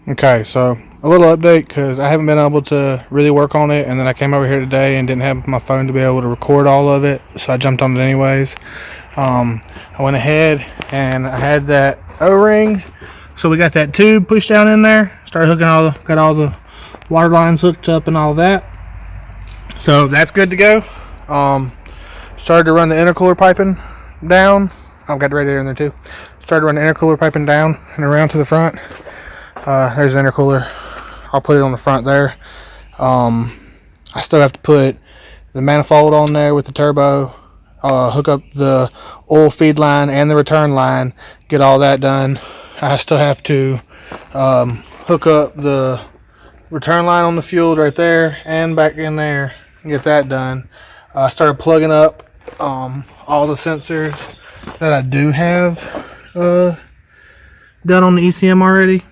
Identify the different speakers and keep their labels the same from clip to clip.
Speaker 1: Okay, so a little update because I haven't been able to really work on it, and then I came over here today and didn't have my phone to be able to record all of it, so I jumped on it anyways. I went ahead and I had that O-ring, so we got that tube pushed down in there. Started hooking got all the water lines hooked up and all that, so that's good to go. Started to run the intercooler piping down. I've got the radiator in there too. Started running the intercooler piping down and around to the front. There's the intercooler. I'll put it on the front there. I still have to put the manifold on there with the turbo, hook up the oil feed line and the return line, get all that done. I still have to hook up the return line on the fuel right there and back in there and get that done. I started plugging up all the sensors that I do have done on the ECM already.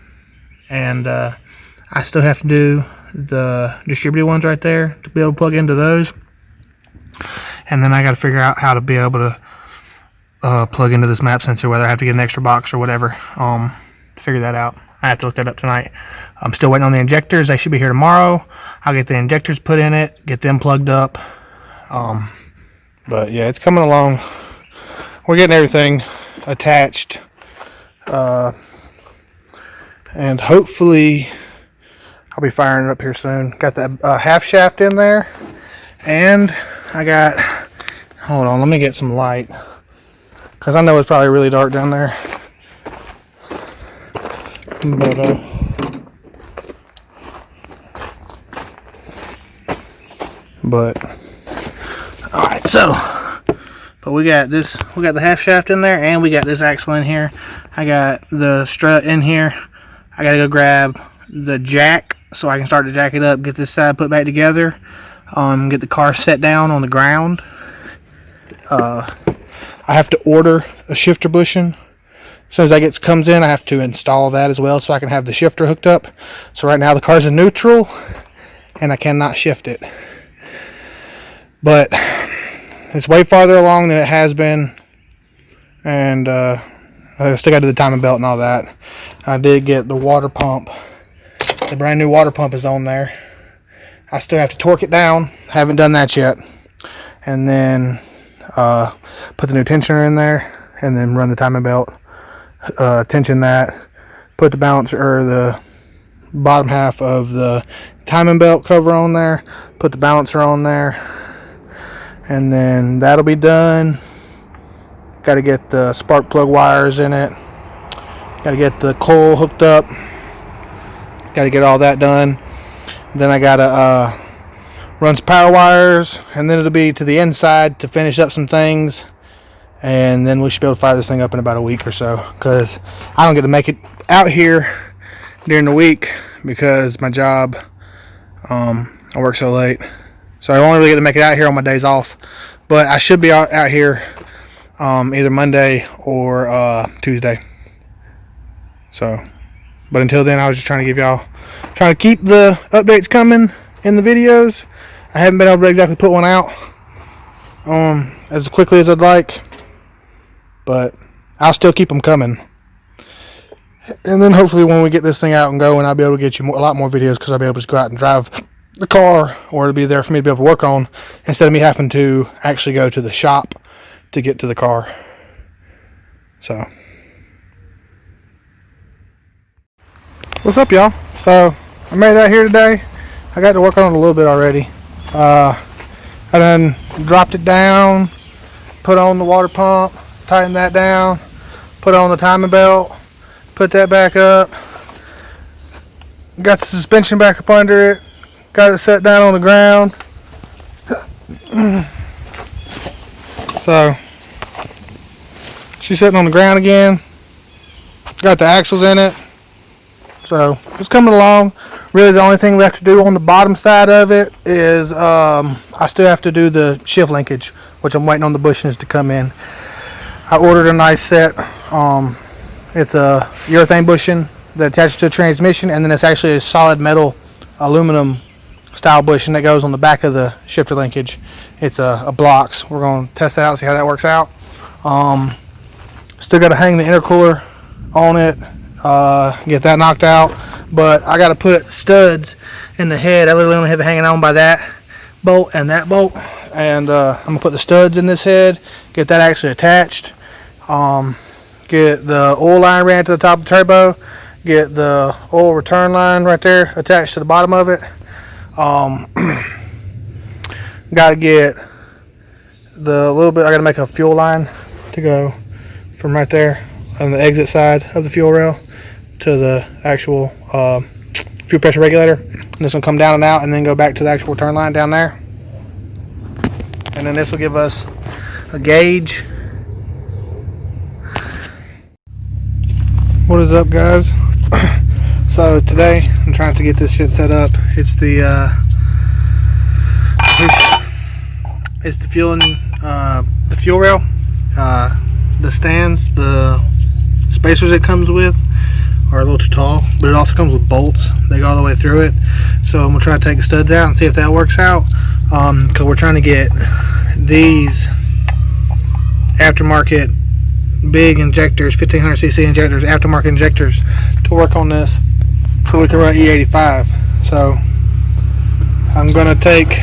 Speaker 1: And I still have to do the distributed ones right there to be able to plug into those. And then I got to figure out how to be able to plug into this map sensor, whether I have to get an extra box or whatever. To figure that out. I have to look that up tonight. I'm still waiting on the injectors. They should be here tomorrow. I'll get the injectors put in it, get them plugged up. But yeah, it's coming along. We're getting everything attached. And hopefully I'll be firing it up here soon. Got that half shaft in there, and I got, hold on, let me get some light, because I know it's probably really dark down there. But alright, but we got this, we got the half shaft in there, and we got this axle in here. I got the strut in here. I gotta go grab the jack so I can start to jack it up, get this side put back together, get the car set down on the ground. I have to order a shifter bushing. As soon as that comes in, I have to install that as well so I can have the shifter hooked up. So right now the car's in neutral and I cannot shift it. But it's way farther along than it has been, and I still got to do the timing belt and all that. I did get the water pump. The brand new water pump is on there. I still have to torque it down. Haven't done that yet. And then put the new tensioner in there, and then run the timing belt. Tension that. Put the balancer, or the bottom half of the timing belt cover on there. Put the balancer on there. And then that'll be done. Got to get the spark plug wires in it. Got to get the coil hooked up. Got to get all that done. Then I got to run some power wires, and then it'll be to the inside to finish up some things. And then we should be able to fire this thing up in about a week or so, because I don't get to make it out here during the week because my job, I work so late. So I only really get to make it out here on my days off. But I should be out here either Monday or Tuesday. So, but until then, I was just trying to keep the updates coming in the videos. I haven't been able to exactly put one out as quickly as I'd like, but I'll still keep them coming. And then hopefully when we get this thing out and going, I'll be able to get you a lot more videos, because I'll be able to just go out and drive the car, or it'll be there for me to be able to work on, instead of me having to actually go to the shop to get to the car. So, what's up, y'all? So I made it out here today. I got to work on it a little bit already. I done dropped it down, put on the water pump, tighten that down, put on the timing belt, put that back up, got the suspension back up under it, got it set down on the ground. So she's sitting on the ground again. Got the axles in it. So it's coming along. Really the only thing left to do on the bottom side of it is I still have to do the shift linkage, which I'm waiting on the bushings to come in. I ordered a nice set. It's a urethane bushing that attaches to the transmission, and then it's actually a solid metal aluminum style bushing that goes on the back of the shifter linkage. It's a blocks. We're going to test that out, see how that works out. Still got to hang the intercooler on it, get that knocked out. but I got to put studs in the head. I literally only have it hanging on by that bolt and that bolt, and I'm gonna put the studs in this head, get that actually attached, get the oil line ran to the top of the turbo, get the oil return line right there attached to the bottom of it. Got to get the little bit, I got to make a fuel line to go from right there on the exit side of the fuel rail to the actual fuel pressure regulator. And this will come down and out and then go back to the actual turn line down there. And then this will give us a gauge. What is up, guys? So today I'm trying to get this shit set up. It's the fuel rail, the stands, the spacers it comes with are a little too tall, but it also comes with bolts. They go all the way through it. So I'm gonna try to take the studs out and see if that works out. Because we're trying to get these aftermarket big injectors, 1500cc injectors, aftermarket injectors, to work on this so we can run E85. So I'm gonna take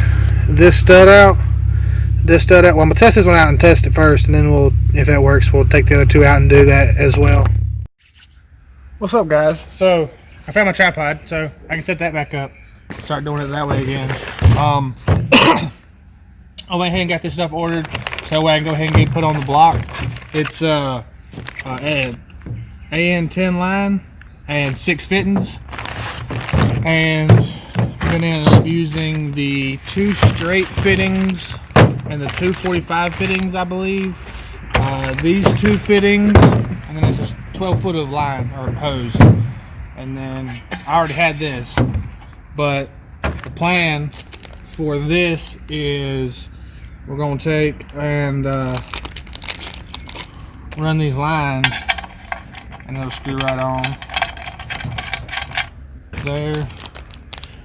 Speaker 1: this stud out, well, I'm gonna test this one out and test it first, and then we'll, if that works, we'll take the other two out and do that as well. What's up, guys? So I found my tripod, so I can set that back up, start doing it that way again. I went ahead and got this stuff ordered so that way I can go ahead and get it put on the block. It's an AN10 line and 6 fittings, and I'm going to end up using the 2 straight fittings and the 2 45 fittings, I believe. These 2 fittings, and then there's just 12 foot of line or hose, and then I already had this, but the plan for this is we're going to take and run these lines, and it'll screw right on there,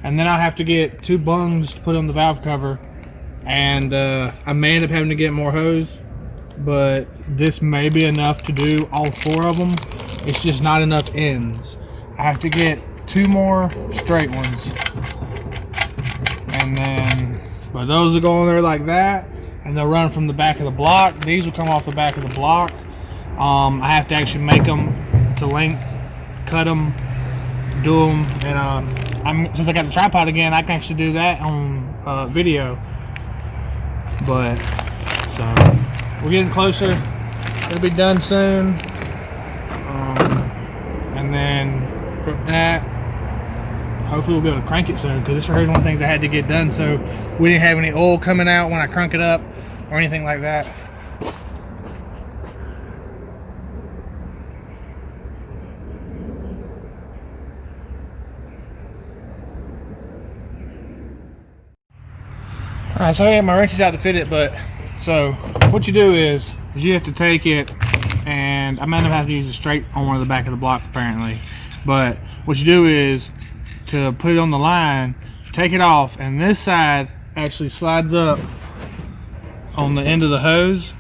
Speaker 1: and then I'll have to get 2 bungs to put on the valve cover, and I may end up having to get more hose, but this may be enough to do all 4 of them. It's just not enough ends. I have to get 2 more straight ones, and then, but those will go on there like that, and they'll run from the back of the block. These will come off the back of the block. I have to actually make them to length, cut them, do them, and since I got the tripod again, I can actually do that on video. But so we're getting closer. It'll be done soon, and then from that, hopefully we'll be able to crank it soon, because this here's one of the things I had to get done, so we didn't have any oil coming out when I crank it up or anything like that. Alright, so I got my wrenches out to fit it, but so what you do is you have to take it, and I might not have to use it straight on one of the back of the block apparently, but what you do is to put it on the line, take it off, and this side actually slides up on the end of the hose.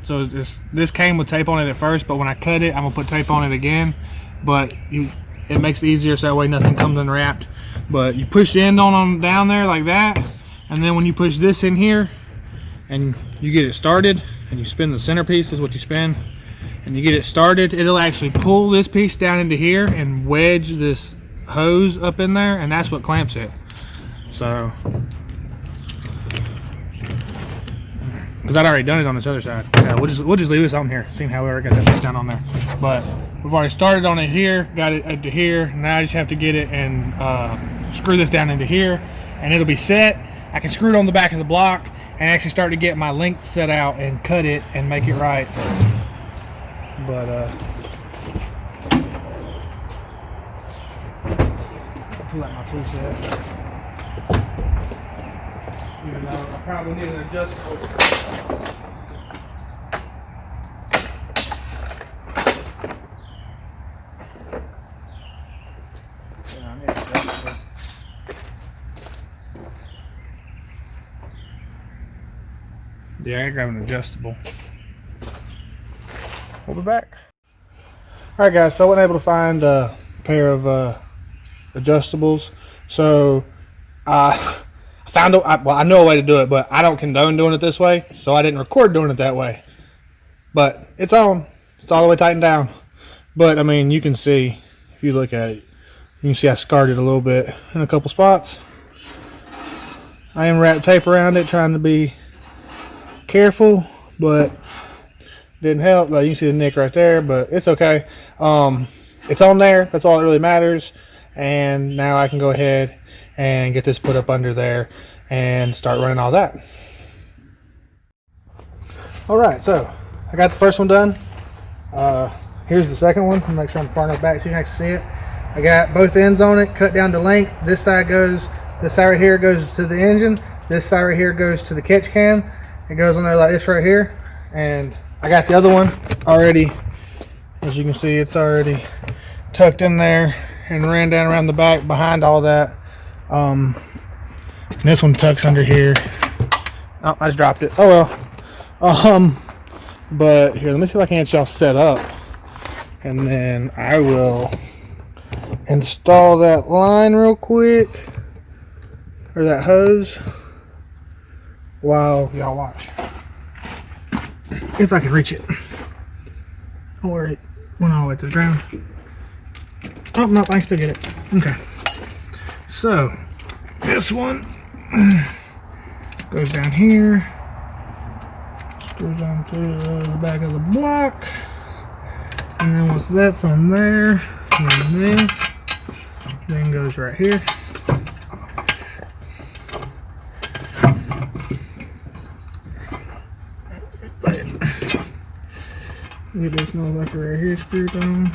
Speaker 1: So this came with tape on it at first, but when I cut it, I'm gonna put tape on it again, but it makes it easier so that way nothing comes unwrapped. But you push the end on them down there like that, and then when you push this in here and you get it started, and you spin the centerpiece is what you spin, and you get it started, it'll actually pull this piece down into here and wedge this hose up in there, and that's what clamps it. So because I'd already done it on this other side. Yeah, we'll just leave this on here, seeing how we already got that piece down on there. But we've already started on it here, got it up to here. Now I just have to get it and screw this down into here, and it'll be set. I can screw it on the back of the block and actually start to get my length set out and cut it and make it right. But pull out my tool set. Even though I probably need an adjustable. Yeah, I need an adjustable. Yeah, I grab an adjustable. We'll be back. Alright guys, so I wasn't able to find a pair of adjustables. So I know a way to do it, but I don't condone doing it this way, so I didn't record doing it that way. But it's on. It's all the way tightened down. But I mean, you can see, if you look at it, you can see I scarred it a little bit in a couple spots. I am wrapped tape around it, trying to be careful, but didn't help. Like, you can see the nick right there, but it's okay. It's on there. That's all that really matters. And now I can go ahead and get this put up under there and start running all that. Alright, so I got the first one done. Here's the second one. I'll make sure I'm far enough back so you can actually see it. I got both ends on it, cut down to length. This side right here goes to the engine. This side right here goes to the catch can. It goes on there like this right here. And I got the other one already. As you can see, it's already tucked in there and ran down around the back behind all that. And this one tucks under here. Oh, I just dropped it. Oh well. But here, let me see if I can get y'all set up, and then I will install that line real quick, or that hose, while y'all watch. If I can reach it. Or it went all the way to the ground. Oh, no, I can still get it. Okay. So, this one goes down here. Goes onto the back of the block. And then once that's on there, then this then goes right here. Get this motherfucker right here screwed on.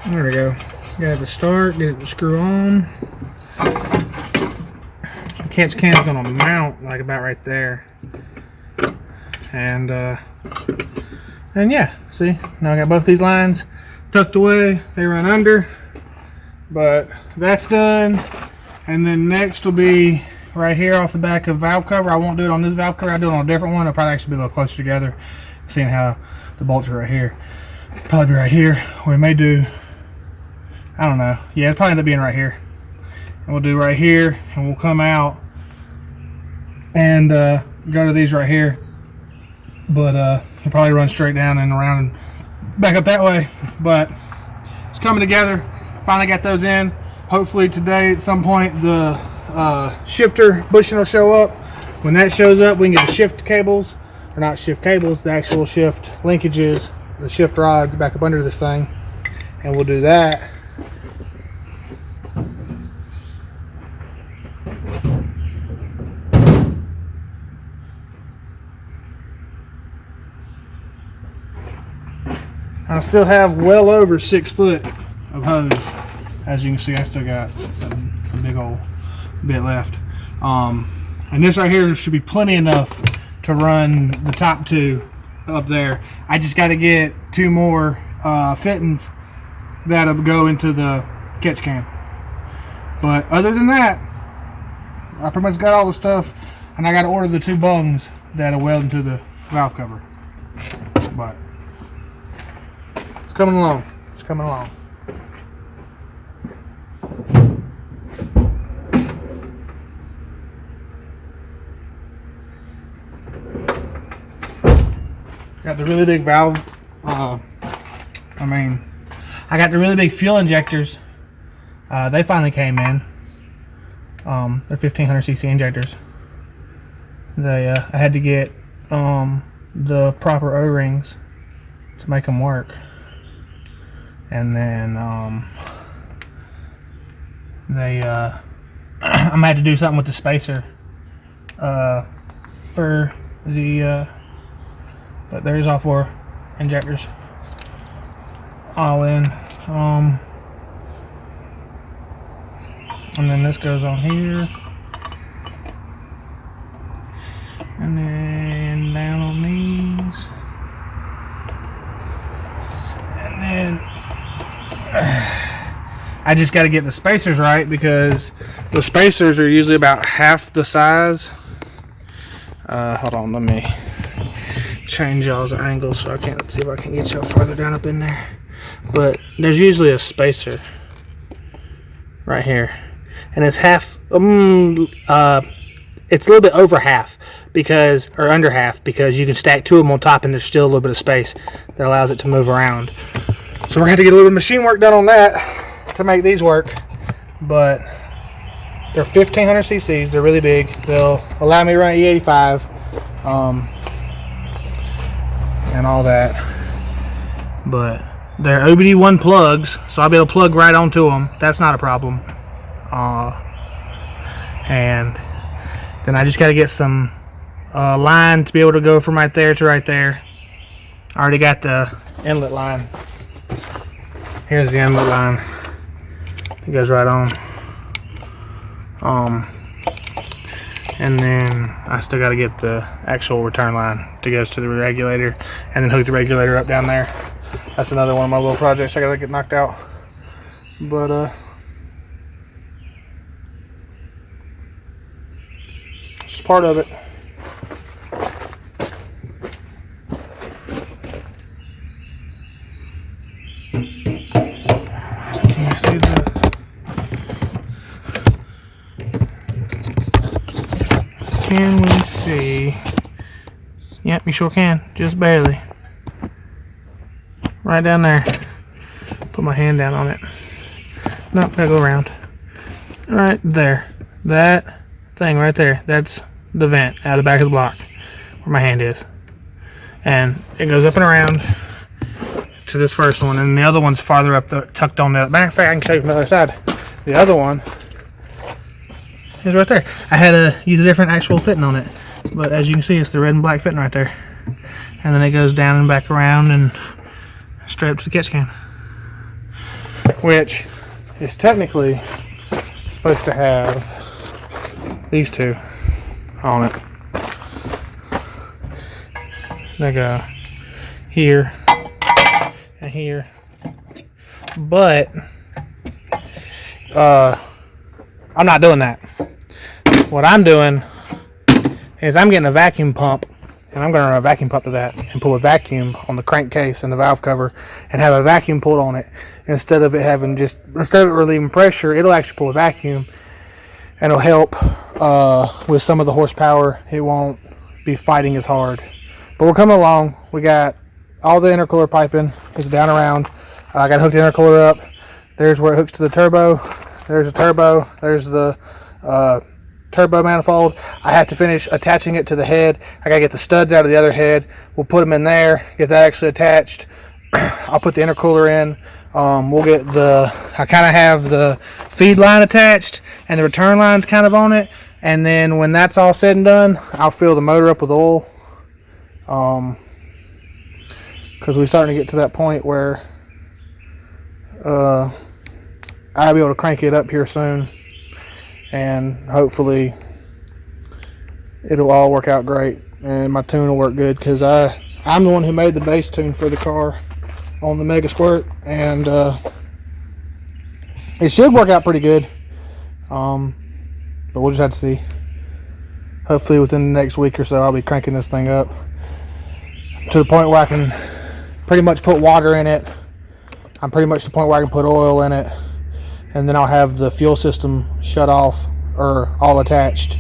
Speaker 1: There we go. You have to start, get it to screw on. The catch can's gonna mount like about right there. And yeah, see, now I got both these lines tucked away. They run under. But that's done, and then next will be right here off the back of valve cover. I won't do it on this valve cover. I'll do it on a different one. It'll probably actually be a little closer together, seeing how the bolts are right here. Probably be right here, or we may do, I don't know. Yeah, it'll probably end up being right here. And we'll do right here, and we'll come out and go to these right here. But we'll probably run straight down and around and back up that way. But it's coming together. Finally got those in. Hopefully today at some point the shifter bushing will show up. When that shows up, we can get the shift cables, or not shift cables, the actual shift linkages, the shift rods back up under this thing, and we'll do that. I still have well over 6 foot of hose. As you can see, I still got a big old bit left. And this right here should be plenty enough to run the top 2 up there. I just got to get 2 more fittings that'll go into the catch can. But other than that, I pretty much got all the stuff, and I got to order the 2 bungs that'll weld into the valve cover. But it's coming along. It's coming along. Got the really big valve. I got the really big fuel injectors. They finally came in. They're 1500cc injectors. I had to get the proper O-rings to make them work, and then I'm gonna have to do something with the spacer for the. But there's all 4 injectors all in. And then this goes on here. And then down on these. And then I just got to get the spacers right, because the spacers are usually about half the size Hold on, let me change y'all's angle so I can't see if I can get y'all farther down up in there. But there's usually a spacer right here, and it's half. It's a little bit over half because, or under half, because you can stack two of them on top, and there's still a little bit of space that allows it to move around. So we're going to get a little machine work done on that to make these work. But they're 1500 cc's. They're really big. They'll allow me to run E85 and all that. But they're OBD1 plugs, so I'll be able to plug right onto them. That's not a problem. And then I just got to get some line to be able to go from right there to right there. I already got the inlet line. Here's the inlet line. It goes right on. And then I still got to get the actual return line that goes to the regulator, and then hook the regulator up down there. That's another one of my little projects I got to get knocked out. But it's part of it. Can we see? Yep, you sure can. Just barely. Right down there. Put my hand down on it. Nope, gotta go around. Right there. That thing right there. That's the vent out of the back of the block where my hand is. And it goes up and around to this first one, and the other one's farther up, tucked on the other. Matter of fact, I can show you from the other side. The other one is right there. I had to use a different actual fitting on it, but as you can see, it's the red and black fitting right there. And then it goes down and back around and straight up to the catch can, which is technically supposed to have these two on it. They go here and here, but I'm not doing that. What I'm doing is I'm getting a vacuum pump, and I'm going to run a vacuum pump to that and pull a vacuum on the crankcase and the valve cover and have a vacuum pulled on it. Instead of it relieving pressure, it'll actually pull a vacuum, and it'll help with some of the horsepower. It won't be fighting as hard. But we're coming along. We got all the intercooler piping is down around. I got to hook the intercooler up. There's where it hooks to the turbo. There's a turbo. There's the turbo manifold. I have to finish attaching it to the head. I gotta get the studs out of the other head. We'll put them in there, get that actually attached. I'll put the intercooler in. We'll get I kind of have the feed line attached, and the return line's kind of on it. And then when that's all said and done, I'll fill the motor up with oil. Because we're starting to get to that point where I'll be able to crank it up here soon, and hopefully it'll all work out great, and my tune will work good, because I'm the one who made the base tune for the car on the Mega Squirt, and it should work out pretty good, but we'll just have to see. Hopefully within the next week or so I'll be cranking this thing up to the point where I can pretty much put water in it. I'm pretty much to the point where I can put oil in it, and then I'll have the fuel system shut off or all attached,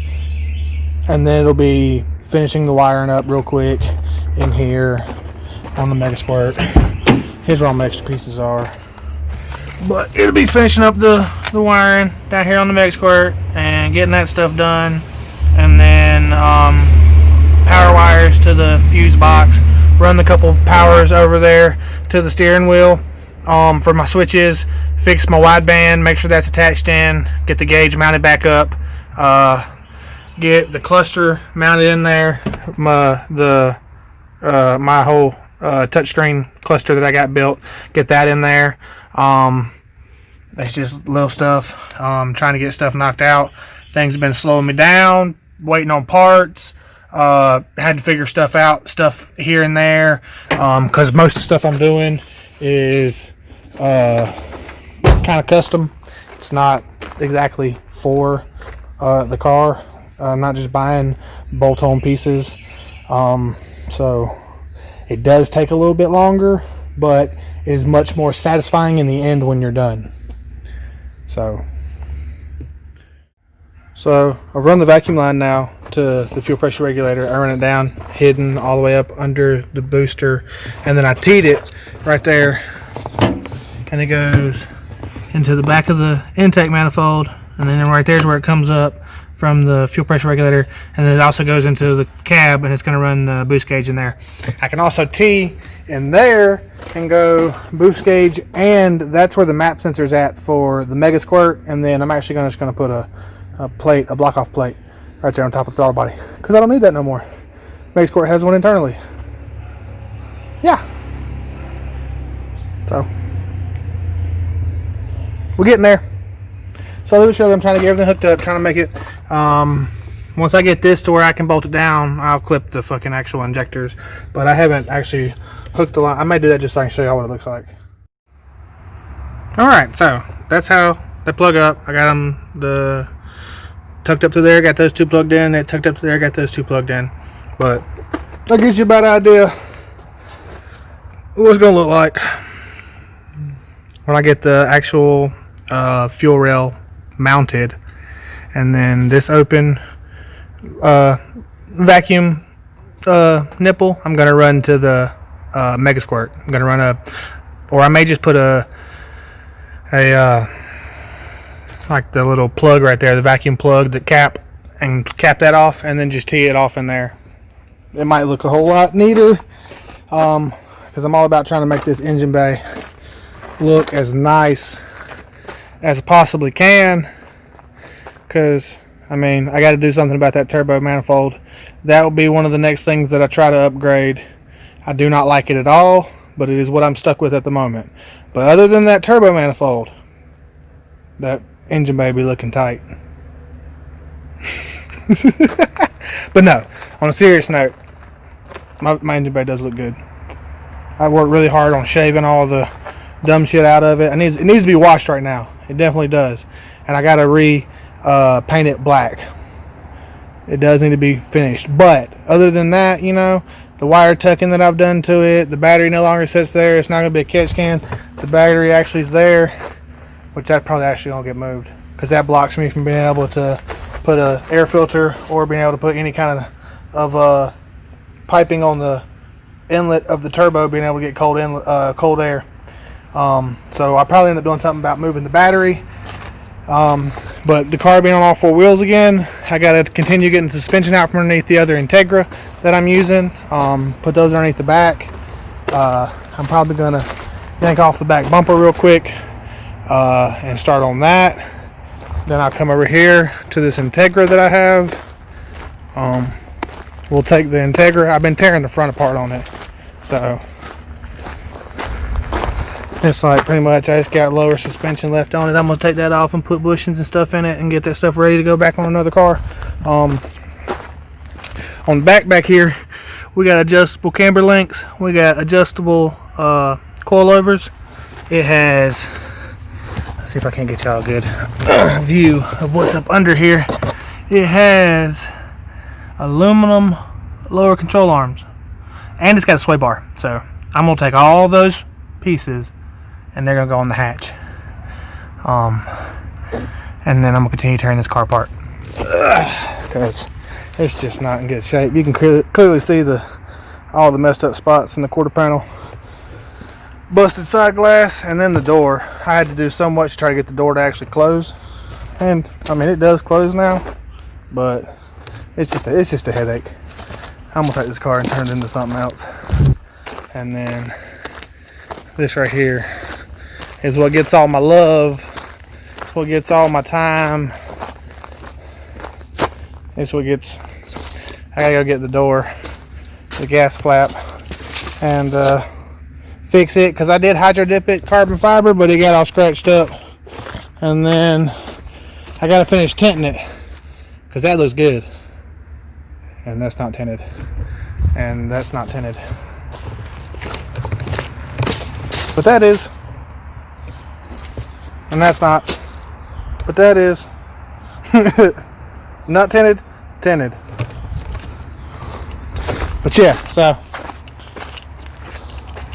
Speaker 1: and then it'll be finishing the wiring up real quick in here on the Mega Squirt. Here's where all my extra pieces are, but it'll be finishing up the wiring down here on the Mega Squirt and getting that stuff done, and then power wires to the fuse box, run the couple powers over there to the steering wheel for my switches, fix my wideband, make sure that's attached in, get the gauge mounted back up, get the cluster mounted in there, my whole touchscreen cluster that I got built, get that in there. That's just little stuff, trying to get stuff knocked out. Things have been slowing me down, waiting on parts. Had to figure stuff out, stuff here and there, because most of the stuff I'm doing is kind of custom. It's not exactly for the car.
Speaker 2: not just buying bolt-on pieces. So it does take a little bit longer, but it is much more satisfying in the end when you're done. So I've run the vacuum line now to the fuel pressure regulator. I run it down, hidden all the way up under the booster, and then I teed it right there, and it goes into the back of the intake manifold, and then right there's where it comes up from the fuel pressure regulator, and then it also goes into the cab, and it's going to run the boost gauge in there. I can also tee in there and go boost gauge, and that's where the map sensor is at for the Mega Squirt, and then I'm actually just going to put a plate, a block off plate right there on top of the throttle body, because I don't need that no more. Mega Squirt has one internally. Yeah. So we're getting there. So let me show you, I'm trying to get everything hooked up, trying to make it, once I get this to where I can bolt it down, I'll clip the fucking actual injectors, but I haven't actually hooked the line. I may do that just so I can show you what it looks like. Alright, so that's how they plug up. I got them tucked up to there, got those two plugged in, it tucked up to there, got those two plugged in, but that gives you about an idea what it's going to look like when I get the actual fuel rail mounted. And then this open vacuum nipple, I'm going to run to the Mega Squirt. I'm going to run or I may just put a like the little plug right there, the vacuum plug, the cap, and cap that off, and then just tee it off in there. It might look a whole lot neater, because I'm all about trying to make this engine bay look as nice as it possibly can, because I mean, I got to do something about that turbo manifold. That will be one of the next things that I try to upgrade. I do not like it at all, but it is what I'm stuck with at the moment. But other than that turbo manifold, that engine bay be looking tight. But no, on a serious note, my engine bay does look good. I worked really hard on shaving all the dumb shit out of it. It needs to be washed right now. It definitely does. And I got to paint it black. It does need to be finished. But other than that, you know, the wire tucking that I've done to it, the battery no longer sits there. It's not going to be a catch can. The battery actually is there, which that probably actually going to get moved, because that blocks me from being able to put a air filter or being able to put any kind of piping on the inlet of the turbo, being able to get cold air. So I probably end up doing something about moving the battery. But the car being on all four wheels again, I got to continue getting suspension out from underneath the other Integra that I'm using. Put those underneath the back. I'm probably going to yank off the back bumper real quick and start on that. Then I'll come over here to this Integra that I have. We'll take the Integra. I've been tearing the front apart on it, so it's like pretty much I just got lower suspension left on it. I'm gonna take that off and put bushings and stuff in it and get that stuff ready to go back on another car. On the back here, we got adjustable camber links. We got adjustable coilovers. It has, let's see if I can get y'all a good view of what's up under here. It has aluminum lower control arms, and it's got a sway bar. So I'm gonna take all those pieces and they're gonna go on the hatch, and then I'm gonna continue tearing this car apart because it's just not in good shape. You can clearly see all the messed up spots in the quarter panel, busted side glass, and then the door. I had to do so much to try to get the door to actually close, and I mean it does close now, but it's just a headache. I'm gonna take this car and turn it into something else. And then this right here is what gets all my love. It's what gets all my time. It's what gets, I gotta go get the door, the gas flap, and fix it, because I did hydro dip it carbon fiber, but it got all scratched up. And then I gotta finish tinting it, because that looks good. And that's not tinted. And that's not tinted. But that is. And that's not. But that is. Not tinted. tinted. But yeah, so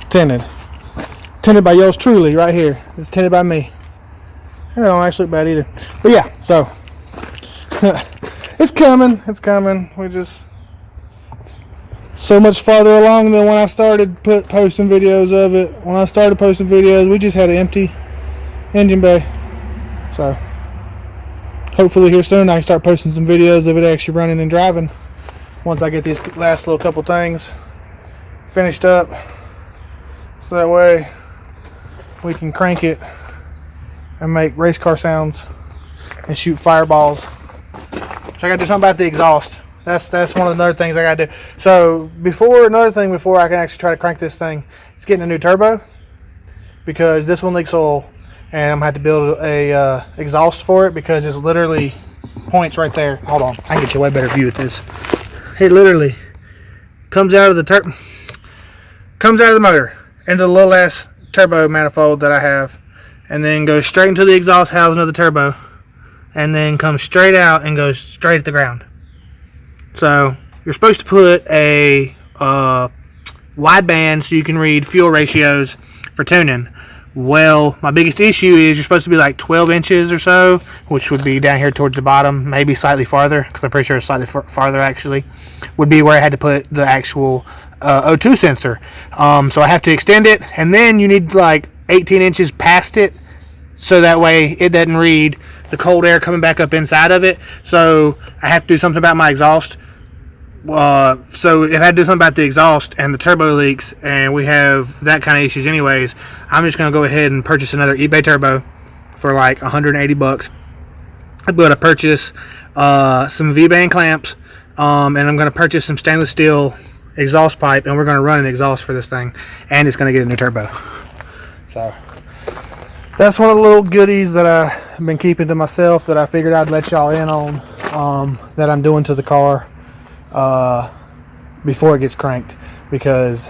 Speaker 2: tinted by yours truly right here. It's tinted by me. And it don't actually look bad either. But yeah, so it's coming. We just so much farther along than when I started posting videos of it. When I started posting videos, we just had an empty engine bay. So hopefully here soon I can start posting some videos of it actually running and driving once I get these last little couple things finished up, so that way we can crank it and make race car sounds and shoot fireballs. So I gotta do something about the exhaust. That's one of the other things I gotta do. So before I can actually try to crank this thing, it's getting a new turbo, because this one leaks oil, and I'm gonna have to build a exhaust for it, because it's literally points right there. Hold on, I can get you a way better view at this. It literally comes out of the motor into the little ass turbo manifold that I have, and then goes straight into the exhaust housing of the turbo, and then comes straight out and goes straight at the ground. So you're supposed to put a wideband so you can read fuel ratios for tuning. Well, my biggest issue is you're supposed to be like 12 inches or so, which would be down here towards the bottom, maybe slightly farther, because I'm pretty sure it's slightly farther actually, would be where I had to put the actual O2 sensor. So I have to extend it, and then you need like 18 inches past it, so that way it doesn't read the cold air coming back up inside of it. So I have to do something about my exhaust. So if I had to do something about the exhaust and the turbo leaks, and we have that kind of issues anyways, I'm just going to go ahead and purchase another eBay turbo for like 180 bucks. I'll be able to purchase some V-band clamps, and I'm going to purchase some stainless steel exhaust pipe, and we're going to run an exhaust for this thing, and it's going to get a new turbo. So that's one of the little goodies that I've been keeping to myself, that I figured I'd let y'all in on, that I'm doing to the car before it gets cranked, because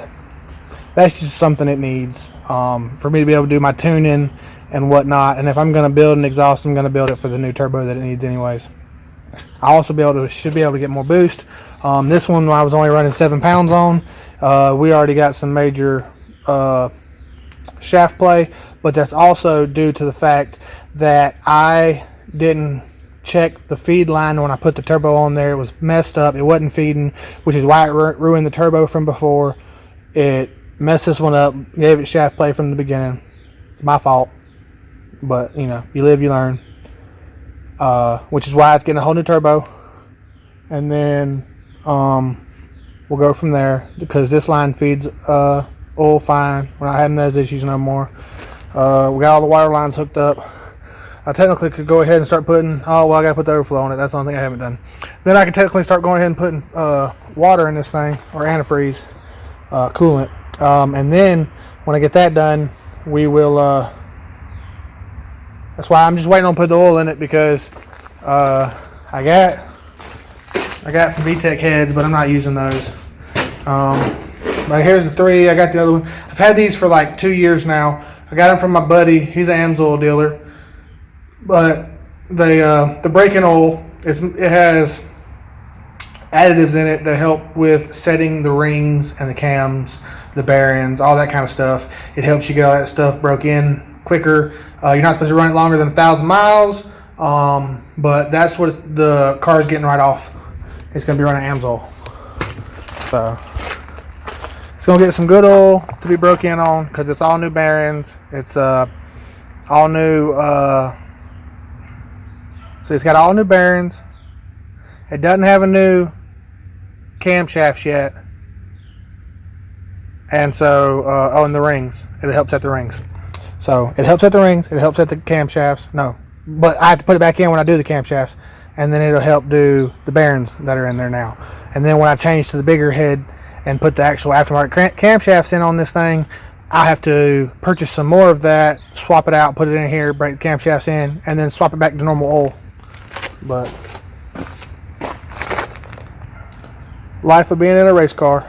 Speaker 2: that's just something it needs for me to be able to do my tuning and whatnot. And if I'm going to build an exhaust, I'm going to build it for the new turbo that it needs anyways. I also should be able to get more boost. This one I was only running 7 pounds on. We already got some major shaft play, but that's also due to the fact that I didn't check the feed line when I put the turbo on there. It was messed up. It wasn't feeding, which is why it ruined the turbo from before. It messed this one up, gave it shaft play from the beginning. It's my fault, but you know, you live, you learn. Which is why it's getting a whole new turbo, and then we'll go from there, because this line feeds oil fine. We're not having those issues no more. We got all the wire lines hooked up. I technically could go ahead and start putting, I gotta put the overflow on it. That's the only thing I haven't done. Then I can technically start going ahead and putting water in this thing, or antifreeze coolant. And then when I get that done, we will, that's why I'm just waiting on putting the oil in it, because I got some VTEC heads, but I'm not using those. But here's the 3. I got the other one. I've had these for like 2 years now. I got them from my buddy. He's an AMSOIL dealer. But the braking oil, it has additives in it that help with setting the rings and the cams, the bearings, all that kind of stuff. It helps you get all that stuff broke in quicker. You're not supposed to run it longer than 1,000 miles, but that's what the car is getting right off. It's going to be running AMSOIL. So it's going to get some good oil to be broke in on, because it's all new bearings. It's all new... So it's got all new bearings. It doesn't have a new camshaft yet. And so, and the rings. It helps at the rings. So it helps at the rings. It helps at the camshafts. No, but I have to put it back in when I do the camshafts. And then it'll help do the bearings that are in there now. And then when I change to the bigger head and put the actual aftermarket camshafts in on this thing, I have to purchase some more of that, swap it out, put it in here, break the camshafts in, and then swap it back to normal oil. But life of being in a race car.